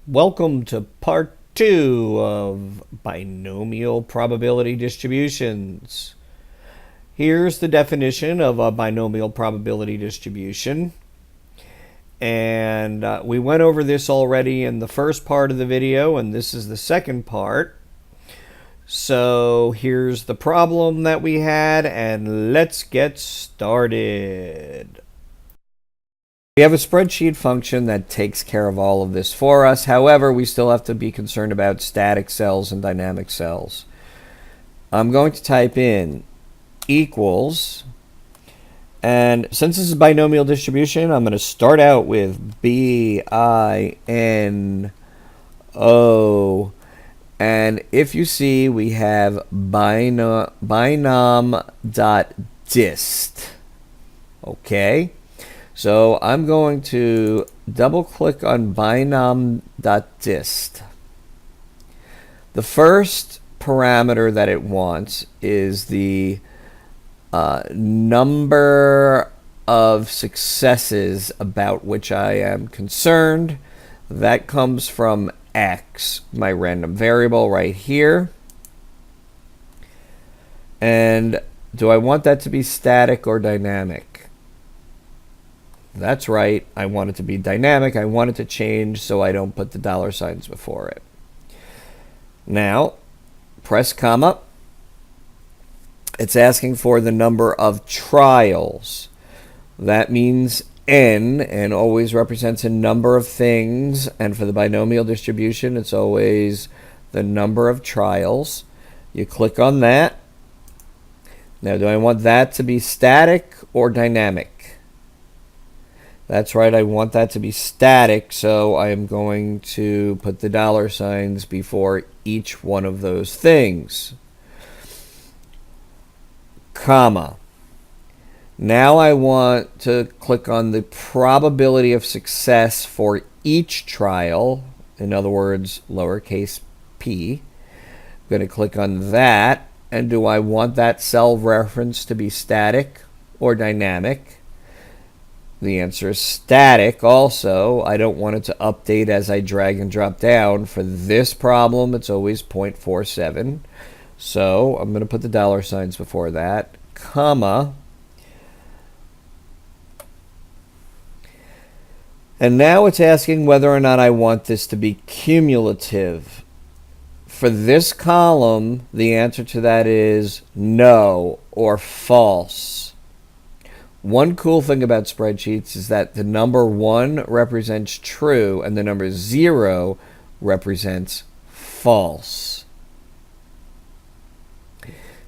Welcome to part 2 of binomial probability distributions. Here's the definition of a binomial probability distribution. And we went over this already in the first part of the video, and this is the second part. So here's the problem that we had, and let's get started. We have a spreadsheet function that takes care of all of this for us. However, we still have to be concerned about static cells and dynamic cells. I'm going to type in equals, and since this is binomial distribution, I'm going to start out with B-I-N-O, and if you see, we have binom.dist. Okay? So I'm going to double click on binom.dist. The first parameter that it wants is the number of successes about which I am concerned. That comes from X, my random variable right here. And do I want that to be static or dynamic? That's right, I want it to be dynamic. I want it to change so I don't put the dollar signs before it. Now, press comma. It's asking for the number of trials. That means n, and always represents a number of things. And for the binomial distribution, it's always the number of trials. You click on that. Now, do I want that to be static or dynamic? That's right, I want that to be static, so I am going to put the dollar signs before each one of those things. Comma. Now I want to click on the probability of success for each trial, in other words, lowercase p. I'm going to click on that, and do I want that cell reference to be static or dynamic? The answer is static also. I don't want it to update as I drag and drop down. For this problem, it's always 0.47. So I'm going to put the dollar signs before that, comma. And now it's asking whether or not I want this to be cumulative. For this column, the answer to that is no or false. One cool thing about spreadsheets is that the number 1 represents true and the number 0 represents false.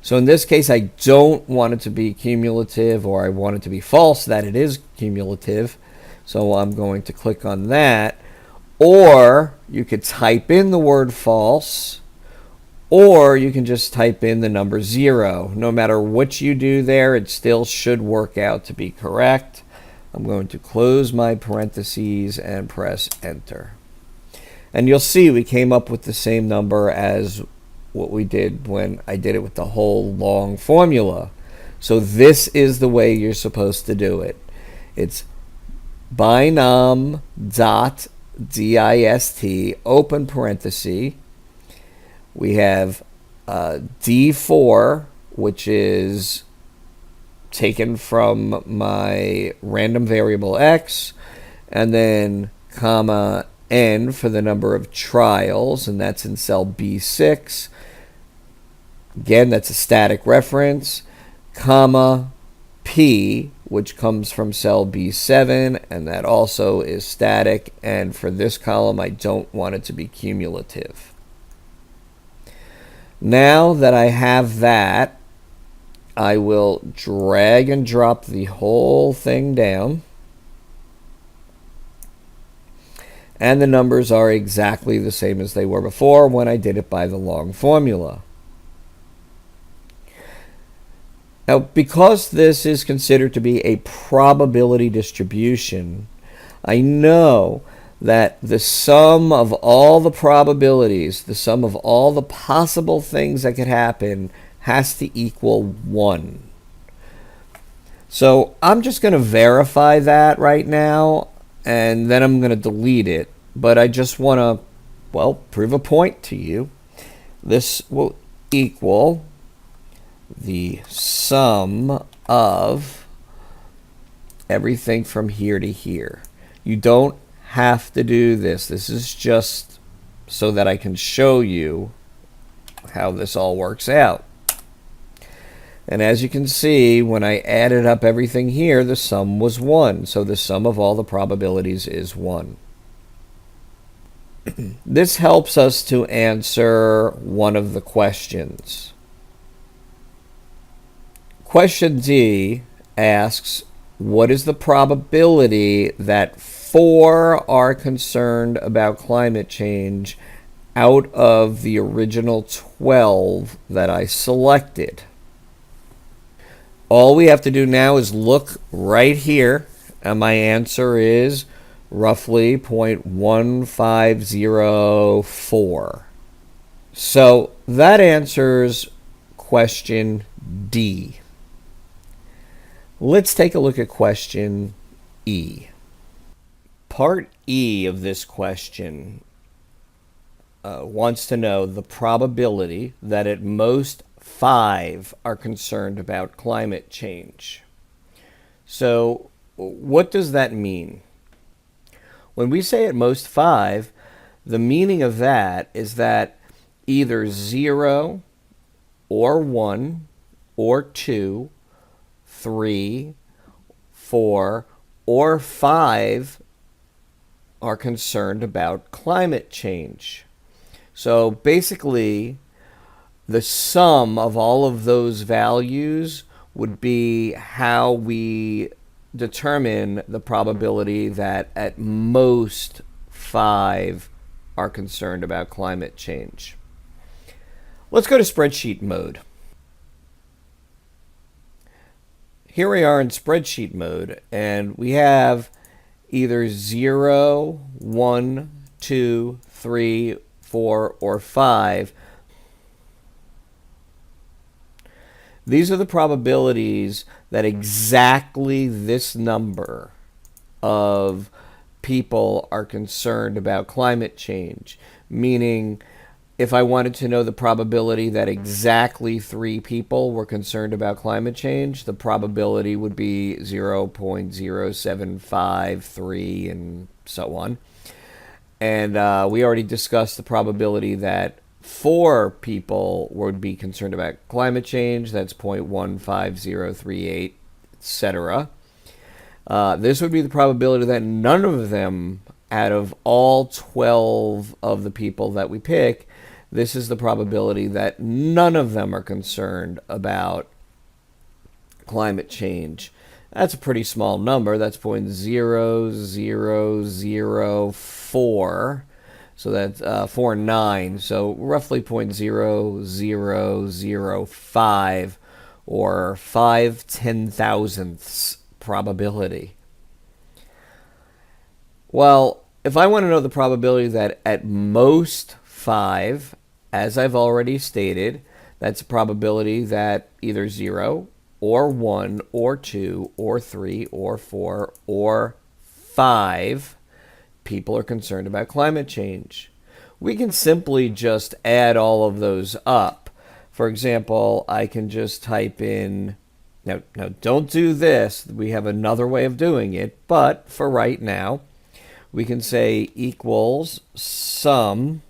So in this case, I don't want it to be cumulative, or I want it to be false that it is cumulative. So I'm going to click on that. Or you could type in the word false, or you can just type in the number 0. No matter what you do there, it still should work out to be correct. I'm going to close my parentheses and press enter. And you'll see we came up with the same number as what we did when I did it with the whole long formula. So this is the way you're supposed to do it. It's binom.dist, open parenthesis. We have D4, which is taken from my random variable X, and then comma N for the number of trials, and that's in cell B6. Again, that's a static reference, comma P, which comes from cell B7, and that also is static, and for this column, I don't want it to be cumulative. Now that I have that, I will drag and drop the whole thing down. And the numbers are exactly the same as they were before when I did it by the long formula. Now, because this is considered to be a probability distribution, I know that the sum of all the probabilities, the sum of all the possible things that could happen, has to equal 1. So I'm just going to verify that right now, and then I'm going to delete it. But I just want to Well, prove a point to you. This will equal the sum of everything from here to here. You don't have to do this. This is just so that I can show you how this all works out. And as you can see, when I added up everything here, the sum was 1. So the sum of all the probabilities is 1. This helps us to answer one of the questions. Question D asks, what is the probability that 4 are concerned about climate change out of the original 12 that I selected? All we have to do now is look right here, and my answer is roughly 0.1504. So that answers question D. Let's take a look at question E. Part E of this question wants to know the probability that at most 5 are concerned about climate change. So what does that mean? When we say at most 5, the meaning of that is that either 0 or 1 or 2, 3, 4, or 5 are concerned about climate change. So basically, the sum of all of those values would be how we determine the probability that at most 5 are concerned about climate change. Let's go to spreadsheet mode. Here we are in spreadsheet mode, and we have either 0, 1, 2, 3, 4, or 5. These are the probabilities that exactly this number of people are concerned about climate change. Meaning, if I wanted to know the probability that exactly 3 people were concerned about climate change, the probability would be 0.0753 and so on. And we already discussed the probability that 4 people would be concerned about climate change. That's 0.15038, etc. This would be the probability that none of them, out of all 12 of the people that we pick, this is the probability that none of them are concerned about climate change. That's a pretty small number. That's 0.0004. So that's 49. So roughly 0.0005 or 5/10,000ths probability. Well, if I want to know the probability that at most 5, as I've already stated, that's a probability that either 0 or 1 or 2 or 3 or 4 or 5 people are concerned about climate change. We can simply just add all of those up. For example, I can just type in, now don't do this, we have another way of doing it, but for right now, we can say equals sum,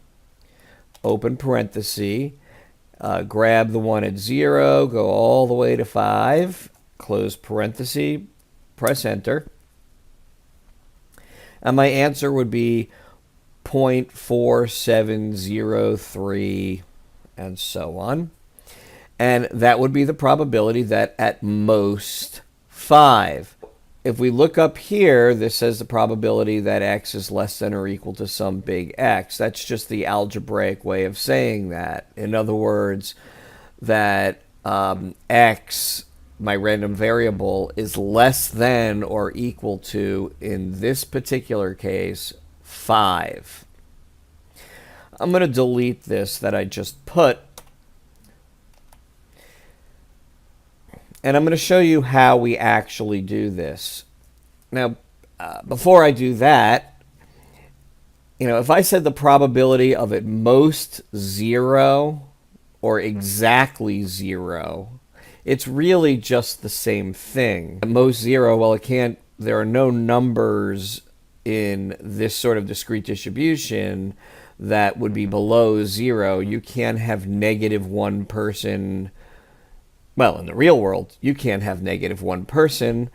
open parenthesis, grab the one at 0, go all the way to 5, close parenthesis, press enter. And my answer would be 0.4703 and so on. And that would be the probability that at most 5. If we look up here, this says the probability that x is less than or equal to some big X. That's just the algebraic way of saying that. In other words, that x, my random variable, is less than or equal to, in this particular case, 5. I'm going to delete this that I just put, and I'm going to show you how we actually do this. Now, before I do that, if I said the probability of at most 0 or exactly 0, it's really just the same thing. At most 0, well, there are no numbers in this sort of discrete distribution that would be below 0. You can't have negative one person. Well, in the real world, you can't have negative one person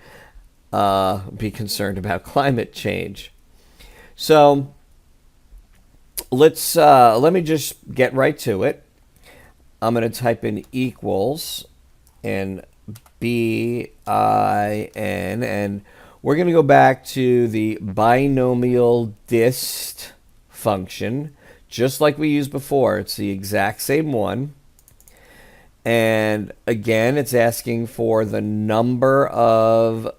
be concerned about climate change. So let me just get right to it. I'm going to type in equals and bin, and we're going to go back to the binomial dist function, just like we used before. It's the exact same one. And again, it's asking for the number of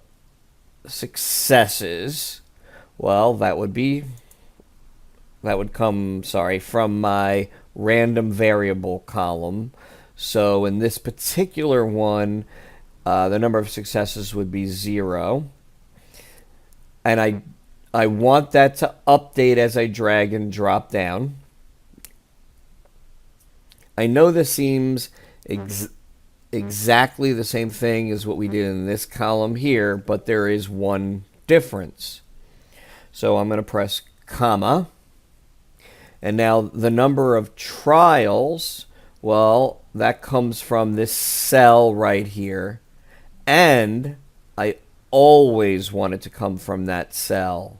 successes. Well, that would come from my random variable column. So in this particular one, the number of successes would be 0. And I want that to update as I drag and drop down. I know this seems exactly the same thing as what we did in this column here, but there is one difference. So I'm going to press comma. And now the number of trials, well, that comes from this cell right here. And I always want it to come from that cell.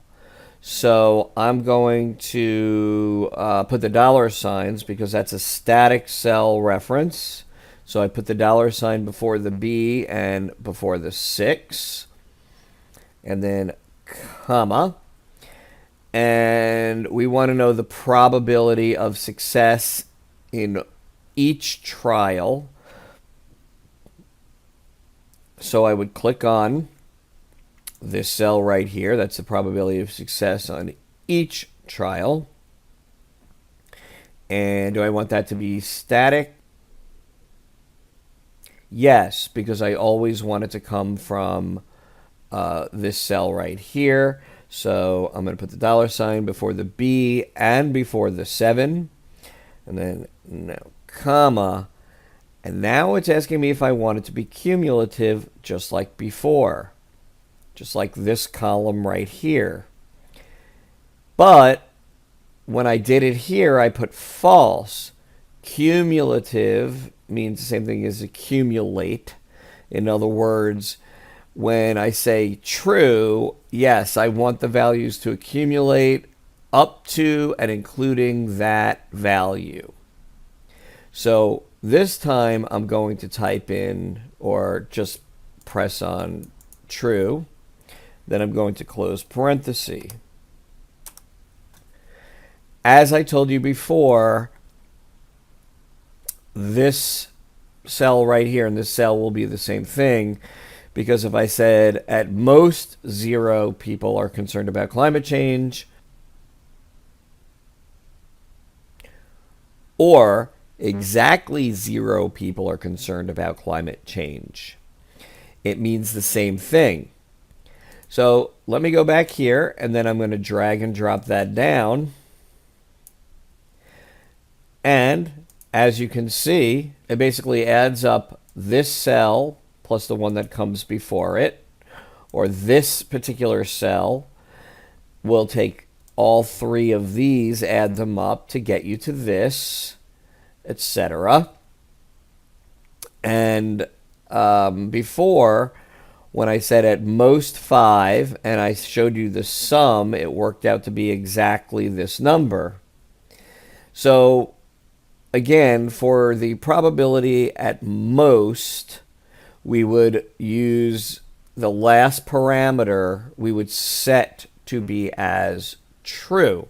So I'm going to put the dollar signs because that's a static cell reference. So I put the dollar sign before the B and before the 6. And then comma. And we want to know the probability of success in each trial. So I would click on this cell right here. That's the probability of success on each trial. And do I want that to be static? Yes, because I always want it to come from this cell right here. So I'm going to put the dollar sign before the B and before the 7. And then no comma. And now it's asking me if I want it to be cumulative, just like before. Just like this column right here. But when I did it here, I put false. Cumulative means the same thing as accumulate. In other words, when I say true, yes, I want the values to accumulate up to and including that value. So this time I'm going to type in or just press on true. Then I'm going to close parenthesis. As I told you before, this cell right here and this cell will be the same thing, because if I said at most 0 people are concerned about climate change, or exactly 0 people are concerned about climate change, it means the same thing. So let me go back here, and then I'm going to drag and drop that down. And as you can see, it basically adds up this cell plus the one that comes before it, or this particular cell will take all 3 of these, add them up to get you to this, etc. And before, when I said at most 5 and I showed you the sum, it worked out to be exactly this number. So again, for the probability at most, we would use the last parameter we would set to be as true.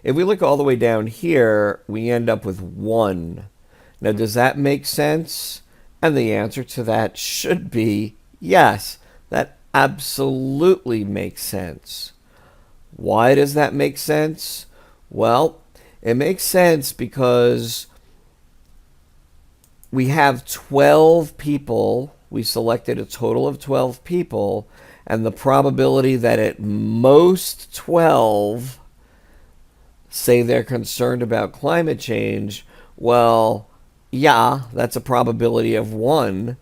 If we look all the way down here, we end up with 1. Now, does that make sense? And the answer to that should be yes. That absolutely makes sense. Why does that make sense? Well, it makes sense because we have 12 people. We selected a total of 12 people, and the probability that at most 12 say they're concerned about climate change, well, yeah, that's a probability of 1,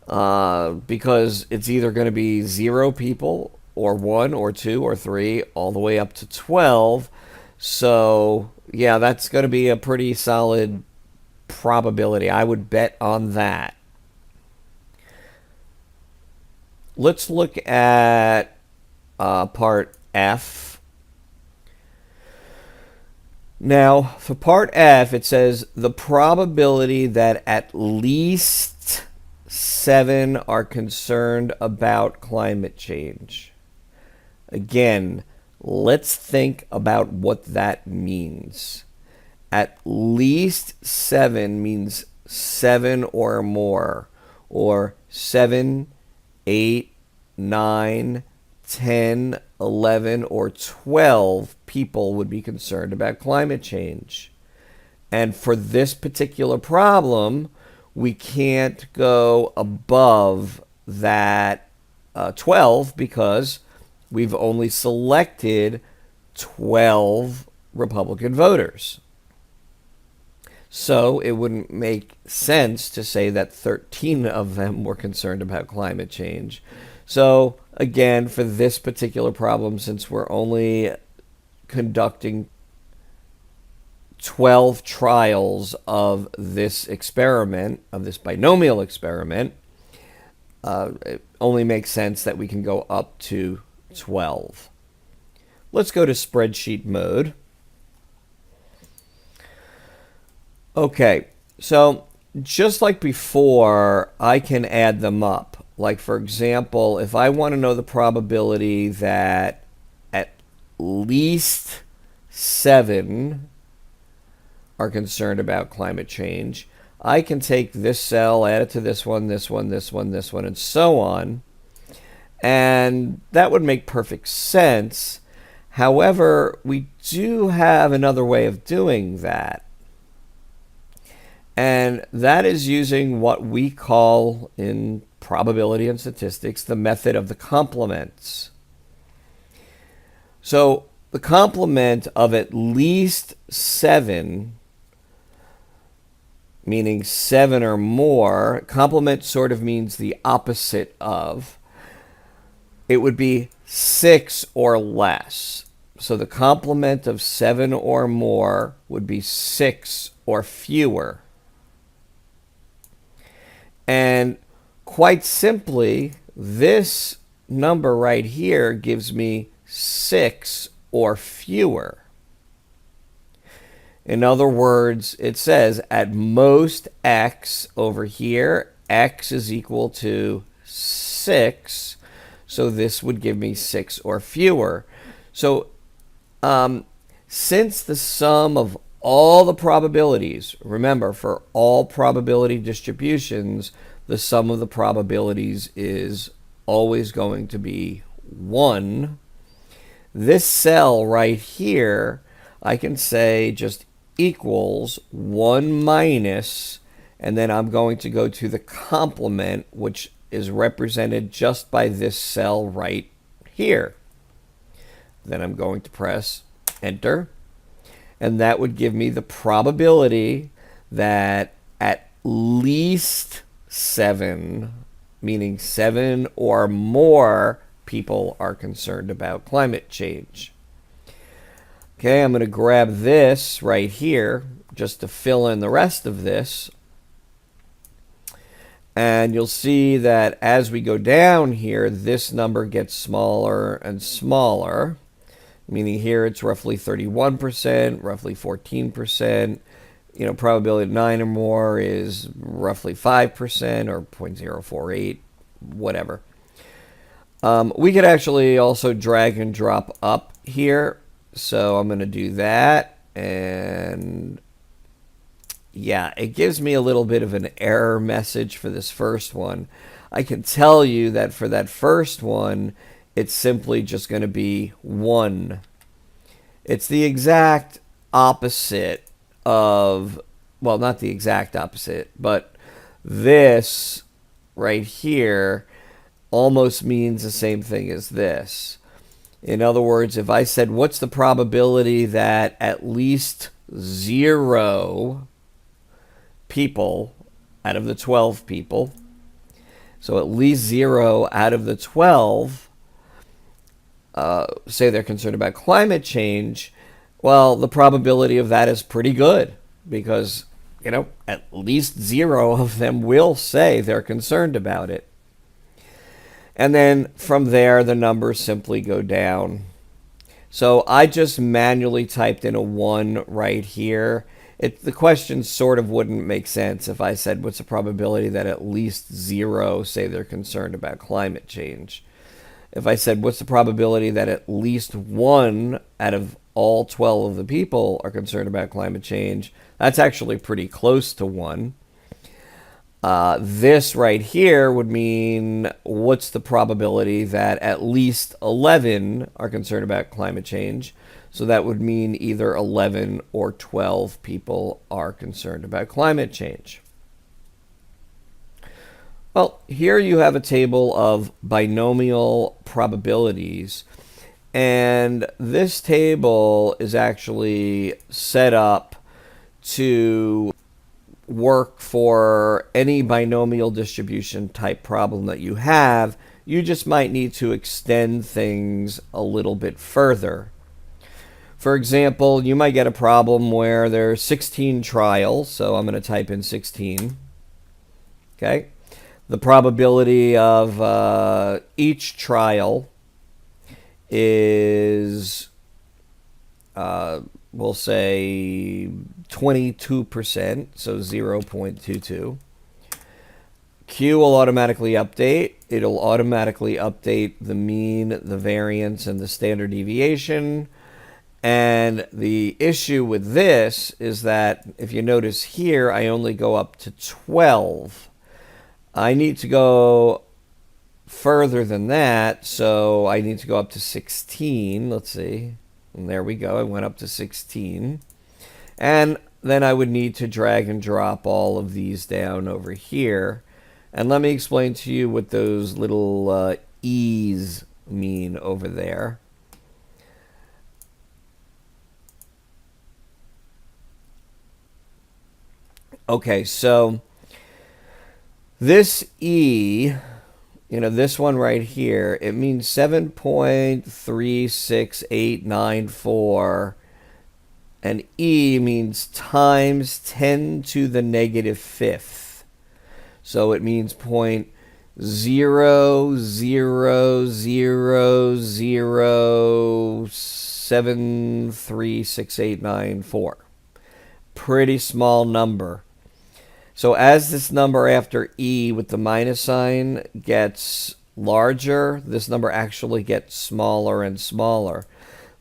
because it's either going to be 0 people, or 1, or 2, or 3, all the way up to 12. So, yeah, that's going to be a pretty solid probability. I would bet on that. Let's look at part F. Now, for part F, it says the probability that at least 7 are concerned about climate change. Again, let's think about what that means. At least 7 means 7 or more, or 7, 8, 9, 10, 11, or 12 people would be concerned about climate change. And for this particular problem, we can't go above that 12 because we've only selected 12 Republican voters. So it wouldn't make sense to say that 13 of them were concerned about climate change. So again, for this particular problem, since we're only conducting 12 trials of this experiment, of this binomial experiment, it only makes sense that we can go up to 12. Let's go to spreadsheet mode. Okay, so just like before, I can add them up. Like, for example, if I want to know the probability that at least 7 are concerned about climate change, I can take this cell, add it to this one, this one, this one, this one, and so on. And that would make perfect sense. However, we do have another way of doing that. And that is using what we call in probability and statistics the method of the complements. So the complement of at least 7, meaning 7 or more, complement sort of means the opposite of. It would be 6 or less. So the complement of 7 or more would be 6 or fewer. And quite simply, this number right here gives me 6 or fewer. In other words, it says at most x over here, x is equal to 6. So this would give me 6 or fewer. So since the sum of all the probabilities, remember, for all probability distributions, the sum of the probabilities is always going to be 1. This cell right here, I can say just equals 1 minus, and then I'm going to go to the complement, which is represented just by this cell right here. Then I'm going to press enter. And that would give me the probability that at least 7, meaning 7 or more people are concerned about climate change. Okay, I'm going to grab this right here just to fill in the rest of this. And you'll see that as we go down here, this number gets smaller and smaller. Meaning here it's roughly 31%, roughly 14%. You know, probability of 9 or more is roughly 5% or 0.048, whatever. We could actually also drag and drop up here. So I'm going to do that. And yeah, it gives me a little bit of an error message for this first one. I can tell you that for that first one, it's simply just going to be 1. It's the exact opposite of, well, not the exact opposite, but this right here almost means the same thing as this. In other words, if I said, what's the probability that at least 0 people out of the 12 people, so at least 0 out of the 12, say they're concerned about climate change, well, the probability of that is pretty good because, at least 0 of them will say they're concerned about it. And then from there, the numbers simply go down. So I just manually typed in a 1 right here. The question sort of wouldn't make sense if I said, what's the probability that at least 0 say they're concerned about climate change? If I said, what's the probability that at least 1 out of all 12 of the people are concerned about climate change, that's actually pretty close to 1. This right here would mean, what's the probability that at least 11 are concerned about climate change? So that would mean either 11 or 12 people are concerned about climate change. Well, here you have a table of binomial probabilities. And this table is actually set up to work for any binomial distribution type problem that you have. You just might need to extend things a little bit further. For example, you might get a problem where there are 16 trials, so I'm going to type in 16. Okay, the probability of each trial is we'll say 22%, so 0.22. Q will automatically update. It'll automatically update the mean, the variance, and the standard deviation. And the issue with this is that if you notice here, I only go up to 12. I need to go further than that, so I need to go up to 16. Let's see. And there we go. I went up to 16. And then I would need to drag and drop all of these down over here. And let me explain to you what those little E's mean over there. Okay, so this E, this one right here, it means 7.36894, and E means times 10 to the negative fifth. So it means 0.0000736894. Pretty small number. So as this number after E with the minus sign gets larger, this number actually gets smaller and smaller.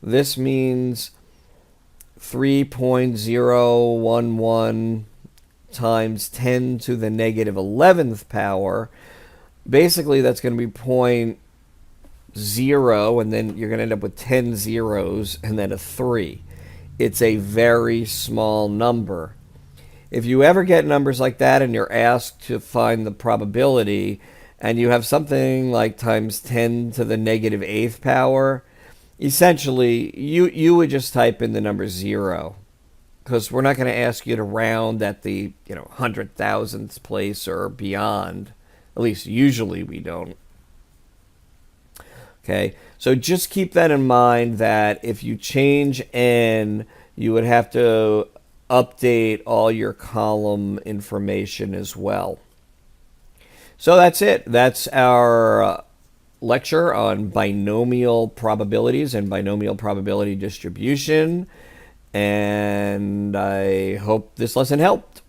This means 3.011 times 10 to the negative 11th power. Basically, that's going to be 0.0, and then you're going to end up with 10 zeros and then a 3. It's a very small number. If you ever get numbers like that and you're asked to find the probability and you have something like times 10 to the negative 8th power, essentially you would just type in the number 0, because we're not going to ask you to round at the 100,000th place or beyond. At least usually we don't. Okay, so just keep that in mind, that if you change n, you would have to update all your column information as well. So that's it. That's our lecture on binomial probabilities and binomial probability distribution. And I hope this lesson helped.